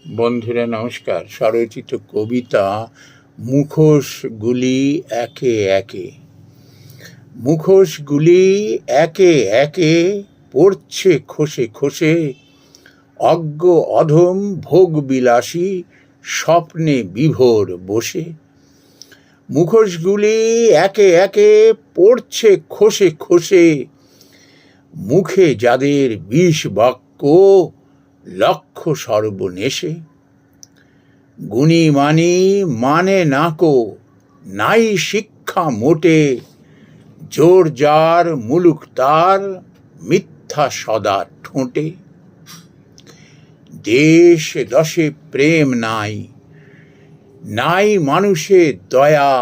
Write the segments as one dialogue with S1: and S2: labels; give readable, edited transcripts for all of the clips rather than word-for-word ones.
S1: বন্ধুরা নমস্কার। স্বরচিত কবিতা মুখোশগুলি একে একে। মুখোশগুলি একে একে পড়ছে খসে খসে, অজ্ঞ অধম ভোগবিলাসী স্বপ্নে বিভোর বসে। মুখোশগুলি একে একে পড়ছে খসে খসে, মুখে যাদের বিষ বাক্য লক্ষ্য সর্বনেশে। গুণী মানি মানে নাকো, নাই শিক্ষা মোটে, জোর যার মুলুক তার মিথ্যা সদা ঠোঁটে। দেশ দশে প্রেম নাই, নাই মানুষের দয়া,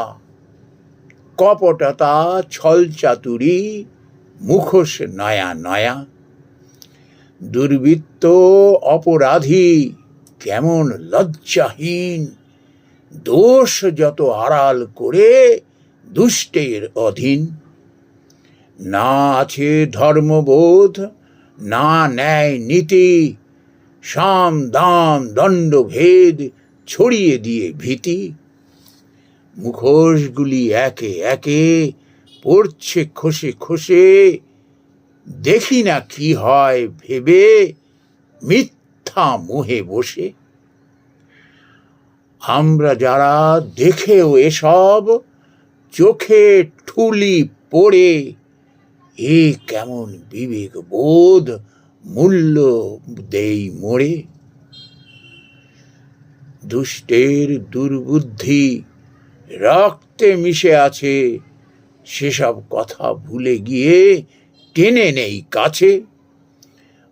S1: কপটতা ছল চাতুরি মুখোশ নয়া নয়া। দুর্বৃত্ত অপরাধী কেমন লজ্জাহীন, দোষ যত আড়াল করে দুষ্টের অধীন। না আছে ধর্মবোধ, না ন্যায় নীতি, সাম দাম দণ্ডভেদ ছড়িয়ে দিয়ে ভীতি। মুখোশগুলি একে একে পড়ছে খসে খসে, দেখি না কি হয় ভেবে মিথ্যা মোহে বসে। আমরা যারা দেখেও এসব চোখে ঠুলি পড়ে, এ কেমন বিবেক বোধ মূল্য দেই মোড়ে। দুষ্টের দুর্বুদ্ধি রক্তে মিশে আছে, সেসব কথা ভুলে গিয়ে টেনে নেই কাছে।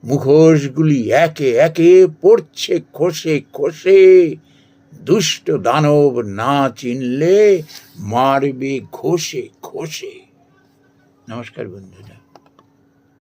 S1: মুখোশগুলি একে একে পড়ছে খসে খসে, দুষ্ট দানব না চিনলে মারবে ঘষে ঘষে। নমস্কার বন্ধুরা।